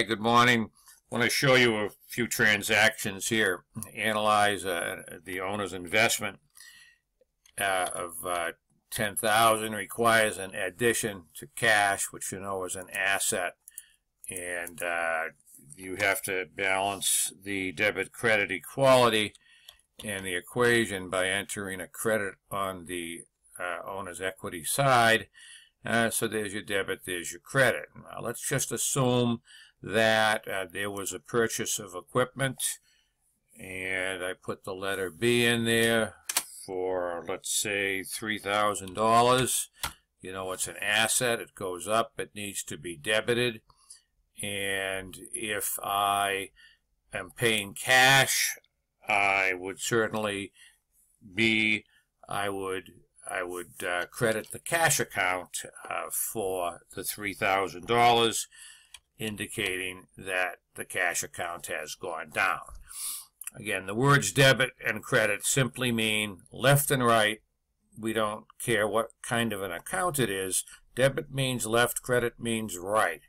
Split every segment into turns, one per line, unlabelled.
Good morning. I want to show you a few transactions here. Analyze the owner's investment of $10,000 requires an addition to cash, which you know is an asset, and you have to balance the debit-credit equality in the equation by entering a credit on the owner's equity side. So there's your debit, there's your credit. Now let's just assume that there was a purchase of equipment, and I put the letter B in there for, let's say, $3,000. You know, it's an asset, it goes up, it needs to be debited, and if I am paying cash, I would certainly be, I would credit the cash account for the $3,000, indicating that the cash account has gone down. Again, the words debit and credit simply mean left and right. We don't care what kind of an account it is. Debit means left, credit means right.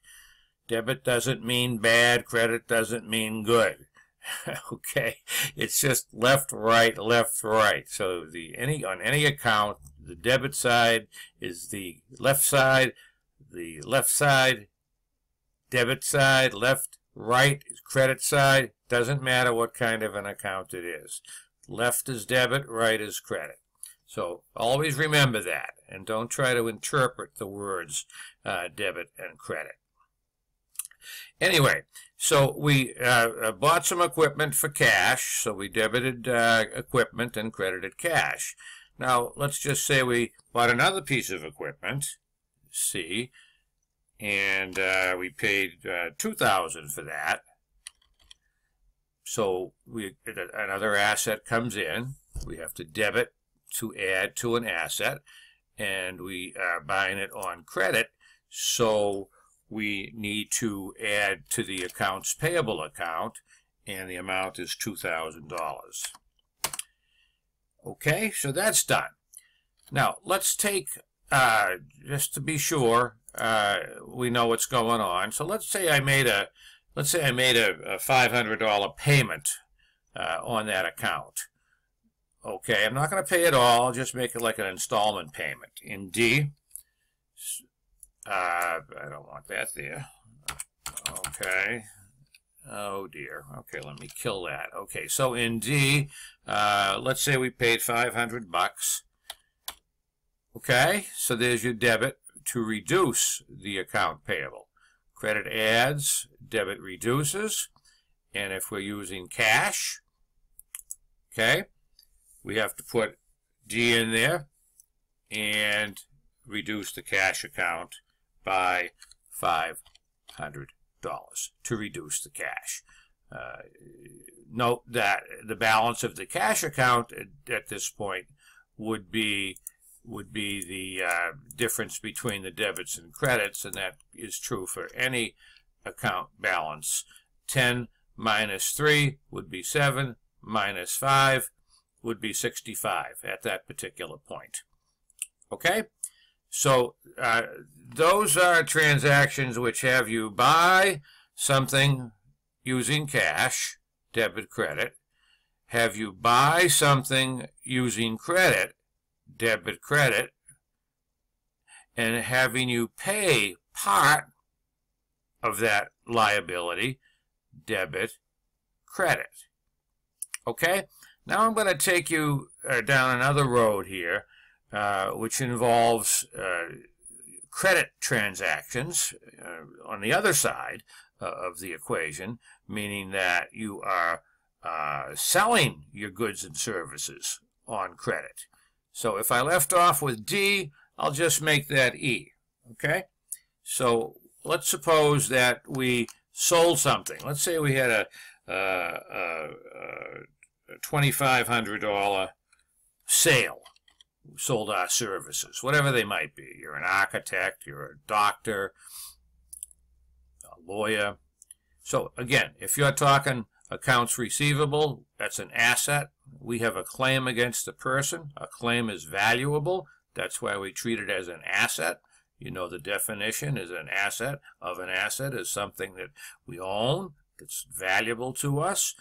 Debit doesn't mean bad, credit doesn't mean good. Okay, it's just left, right, left, right. So on any account, the debit side is the left side, debit side, left, right, credit side. Doesn't matter what kind of an account it is. Left is debit, right is credit. So always remember that, and don't try to interpret the words debit and credit. Anyway, so we bought some equipment for cash, so we debited equipment and credited cash. Now, let's just say we bought another piece of equipment, C, and we paid $2,000 for that. So another asset comes in. We have to debit to add to an asset, and we are buying it on credit, so we need to add to the accounts payable account, and the amount is $2,000. Okay, so that's done. Now let's take, just to be sure we know what's going on. So let's say I made a $500 payment on that account. Okay, I'm not going to pay it all. I'll just make it like an installment payment in D. I don't want that there. Okay. Oh dear. Okay, let me kill that. Okay, so in D, let's say we paid $500. Okay, so there's your debit to reduce the account payable. Credit adds, debit reduces, and if we're using cash, okay, we have to put D in there and reduce the cash account by $500 to reduce the cash. Note that the balance of the cash account at this point would be the difference between the debits and credits, and that is true for any account balance. 10 minus 3 would be 7, minus 5 would be 65 at that particular point. Okay? So those are transactions which have you buy something using cash, debit, credit, have you buy something using credit, debit, credit, and having you pay part of that liability, debit, credit. Okay? Now I'm going to take you down another road here, which involves credit transactions on the other side of the equation, meaning that you are selling your goods and services on credit. So if I left off with D, I'll just make that E. Okay? So let's suppose that we sold something. Let's say we had a $2,500 sale. We sold our services, whatever they might be. You're an architect, you're a doctor, a lawyer. So again, if you're talking accounts receivable, that's an asset. We have a claim against the person. A claim is valuable. That's why we treat it as an asset. You know the definition is an asset of an asset is something that we own, that's valuable to us.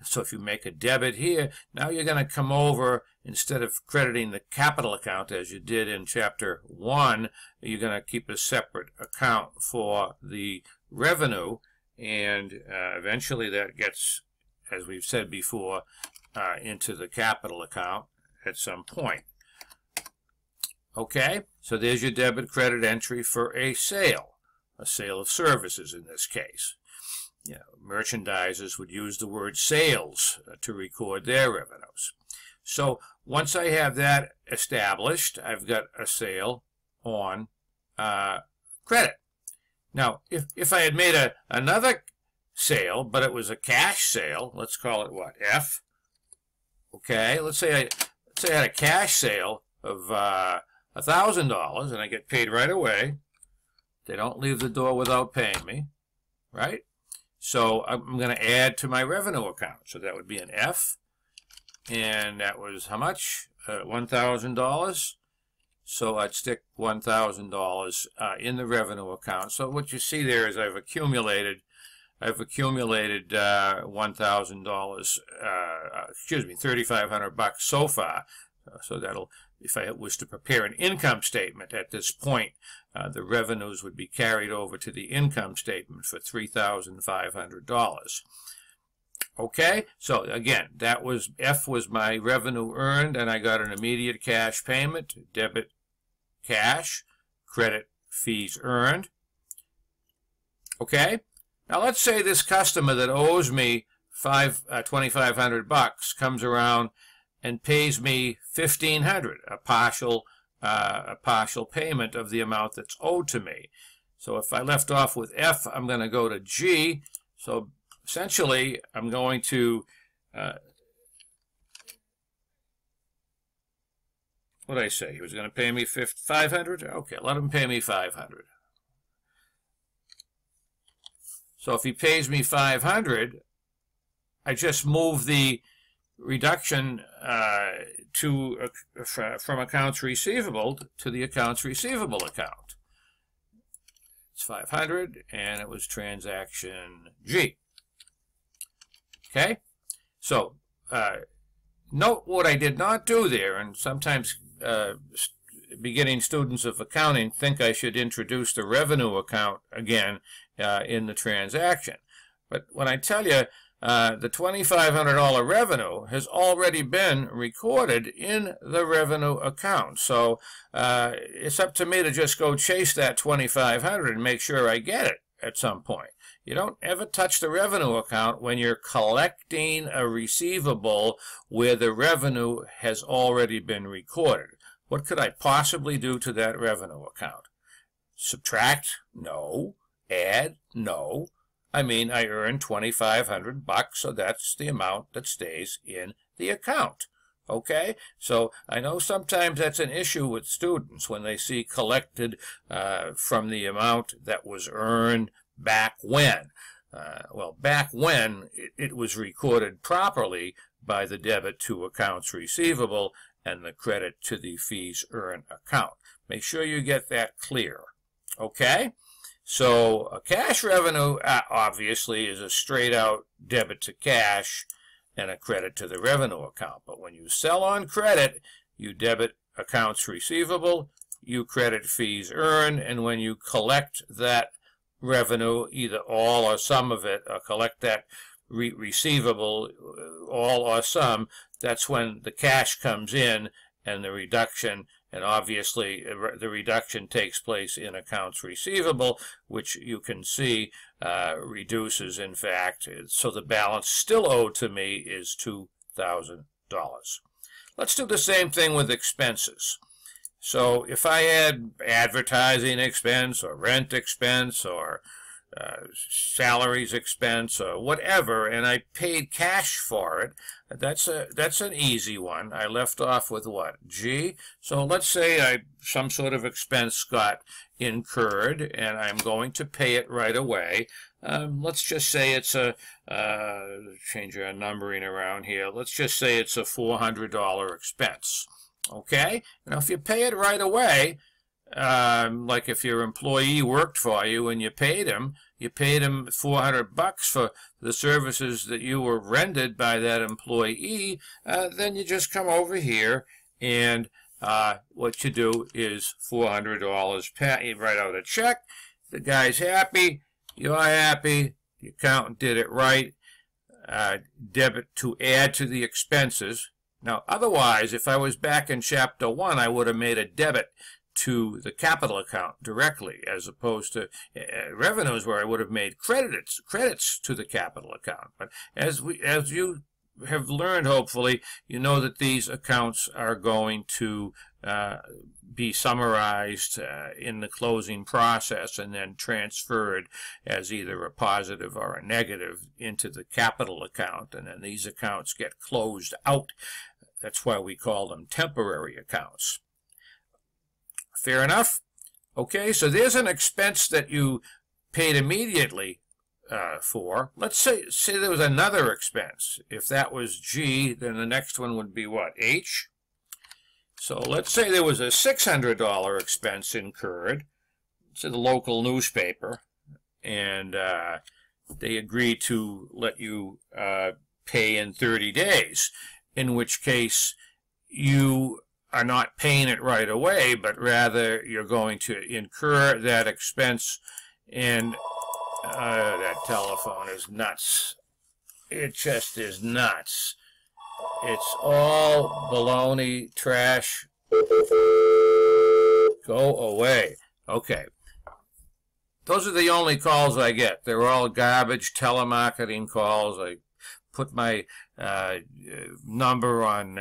So if you make a debit here, now you're going to come over, instead of crediting the capital account as you did in Chapter 1, you're going to keep a separate account for the revenue, and eventually that gets, as we've said before, into the capital account at some point. Okay, so there's your debit credit entry for a sale of services in this case. You know, merchandisers would use the word sales to record their revenues. So once I have that established, I've got a sale on credit. Now, if I had made another sale, but it was a cash sale, let's call it what, F? Okay, let's say I had a cash sale of $1,000, and I get paid right away. They don't leave the door without paying me, right? So I'm going to add to my revenue account. So that would be an F, and that was how much? $1,000. So I'd stick $1,000 in the revenue account. So what you see there is I've accumulated $1,000, excuse me, $3,500 so far. So that'll, if I was to prepare an income statement at this point, the revenues would be carried over to the income statement for $3,500. Okay, so again, that was F was my revenue earned, and I got an immediate cash payment, debit cash, credit fees earned. Okay, now let's say this customer that owes me $2,500 comes around and pays me $1,500, a partial payment of the amount that's owed to me. So if I left off with F, I'm going to go to G. So essentially, I'm going to what did I say? He was going to pay me $500. Okay, let him pay me $500. So if he pays me $500, I just move the reduction from accounts receivable to the accounts receivable account. It's $500, and it was transaction G. Okay, so note what I did not do there, and sometimes beginning students of accounting think I should introduce the revenue account again in the transaction. But when I tell you the $2,500 revenue has already been recorded in the revenue account. So it's up to me to just go chase that $2,500 and make sure I get it at some point. You don't ever touch the revenue account when you're collecting a receivable where the revenue has already been recorded. What could I possibly do to that revenue account? Subtract? No. Add? No. I mean, I earned $2,500, so that's the amount that stays in the account. Okay? So I know sometimes that's an issue with students when they see collected from the amount that was earned back when. Well, back when it was recorded properly by the debit to accounts receivable and the credit to the fees earned account. Make sure you get that clear. Okay? So a cash revenue, obviously, is a straight-out debit to cash and a credit to the revenue account. But when you sell on credit, you debit accounts receivable, you credit fees earned, and when you collect that revenue, either all or some of it, or collect that receivable, all or some, that's when the cash comes in and the reduction. And obviously, the reduction takes place in accounts receivable, which you can see reduces, in fact. So the balance still owed to me is $2,000. Let's do the same thing with expenses. So if I had advertising expense or rent expense or salaries expense or whatever, and I paid cash for it, that's an easy one. I left off with what? G. So let's say some sort of expense got incurred, and I'm going to pay it right away. Let's just say it's change our numbering around here. Let's just say it's a $400 expense. Okay? Now, if you pay it right away, like if your employee worked for you and you paid him $400 for the services that you were rendered by that employee, then you just come over here and what you do is $400, you write out a check, the guy's happy, you're happy, the accountant did it right, debit to add to the expenses. Now, otherwise, if I was back in Chapter 1, I would have made a debit to the capital account directly, as opposed to revenues where I would have made credits to the capital account. But as you have learned, hopefully, you know that these accounts are going to be summarized in the closing process and then transferred as either a positive or a negative into the capital account, and then these accounts get closed out. That's why we call them temporary accounts. Fair enough? Okay, so there's an expense that you paid immediately for. Let's say there was another expense. If that was G, then the next one would be what? H? So let's say there was a $600 expense incurred to the local newspaper, and they agreed to let you pay in 30 days, in which case you are not paying it right away, but rather you're going to incur that expense. And that telephone is nuts. It just is nuts. It's all baloney, trash. Go away. Okay. Those are the only calls I get. They're all garbage telemarketing calls. I put my number on,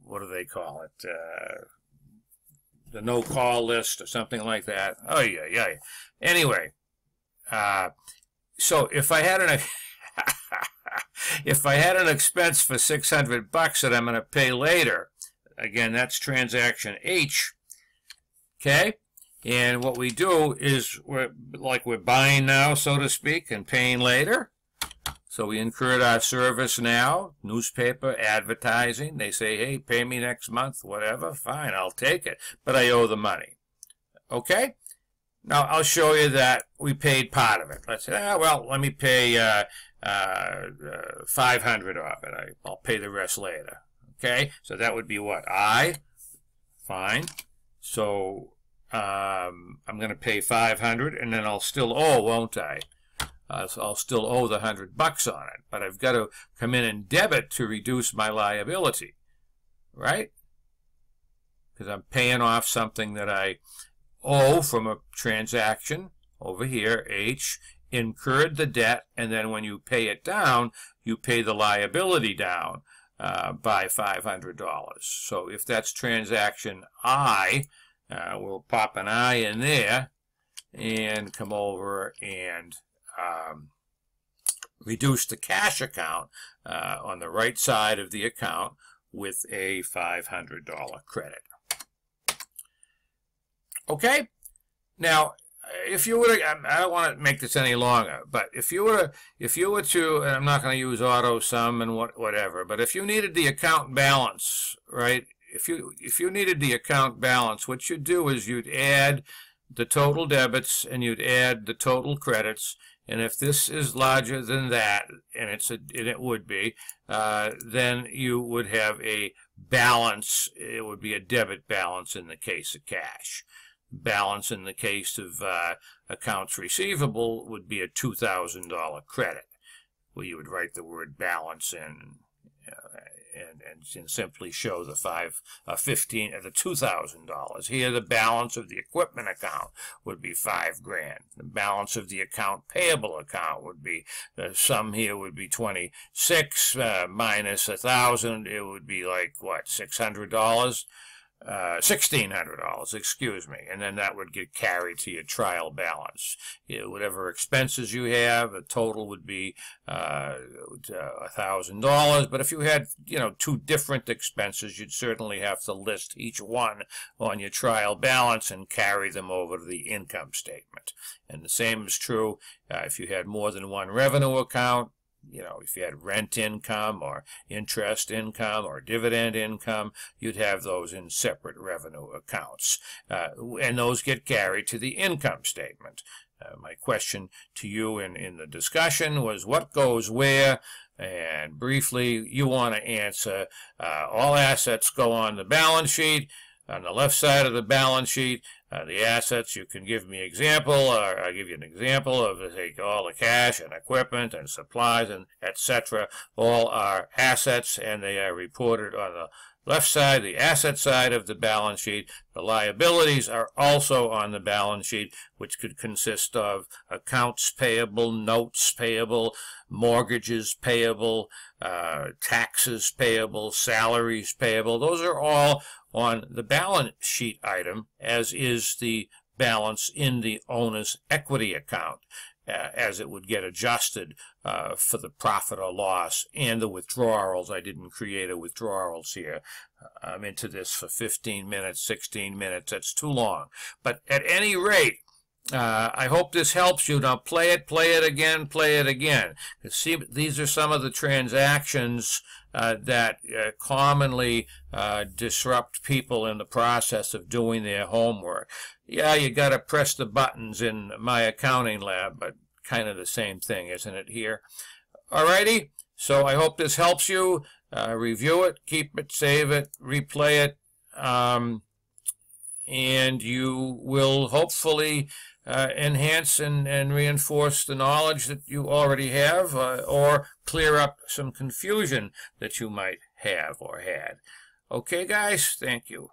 what do they call it? The no-call list or something like that. Oh, yeah. Anyway, so if I had an if I had an expense for $600 that I'm going to pay later, again, that's transaction H. Okay, and what we do is we're buying now, so to speak, and paying later. So we incurred our service now, newspaper, advertising. They say, hey, pay me next month, whatever. Fine, I'll take it, but I owe the money. Okay? Now, I'll show you that we paid part of it. Let's say, well, let me pay $500 of it. I'll pay the rest later. Okay? So that would be what? Fine. So I'm going to pay $500, and then I'll still owe, won't I? So I'll still owe the $100 on it, but I've got to come in and debit to reduce my liability, right? Because I'm paying off something that I owe from a transaction over here, H, incurred the debt, and then when you pay it down, you pay the liability down by $500. So if that's transaction I, we'll pop an I in there and come over and reduce the cash account on the right side of the account with a $500 credit. Okay? Now, if you were to, I don't want to make this any longer, but if you were to, and I'm not going to use auto sum and whatever, but if you needed the account balance, right? If you needed the account balance, what you'd do is you'd add the total debits and you'd add the total credits. And if this is larger than that, and it would be, then you would have a balance. It would be a debit balance in the case of cash. Balance in the case of accounts receivable would be a $2,000 credit, where you would write the word balance in and simply show the $2,000. Here, the balance of the equipment account would be $5,000. The balance of the account payable account would be, the sum here would be 26 minus 1,000. It would be like what, $600? $1,600, excuse me, and then that would get carried to your trial balance. Whatever expenses you have, the total would be $1,000. But if you had, two different expenses, you'd certainly have to list each one on your trial balance and carry them over to the income statement. And the same is true if you had more than one revenue account. you know, if you had rent income or interest income or dividend income, you'd have those in separate revenue accounts. And those get carried to the income statement. My question to you in the discussion was what goes where, and briefly you want to answer all assets go on the balance sheet. On the left side of the balance sheet, the assets, you can give me an example, or I'll give you an example of, say, all the cash and equipment and supplies and etc. All are assets, and they are reported on the left side, the asset side of the balance sheet. The liabilities are also on the balance sheet, which could consist of accounts payable, notes payable, mortgages payable, taxes payable, salaries payable. Those are all on the balance sheet item, as is the balance in the owner's equity account, as it would get adjusted for the profit or loss and the withdrawals. I didn't create a withdrawals here. I'm into this for 15 minutes, 16 minutes. That's too long. But at any rate, I hope this helps you. Now play it again, play it again. See, these are some of the transactions that commonly disrupt people in the process of doing their homework. Yeah, you got to press the buttons in My Accounting Lab, but kind of the same thing, isn't it, here? Alrighty, so I hope this helps you. Review it, keep it, save it, replay it, and you will hopefully enhance and reinforce the knowledge that you already have, or clear up some confusion that you might have or had. Okay, guys, thank you.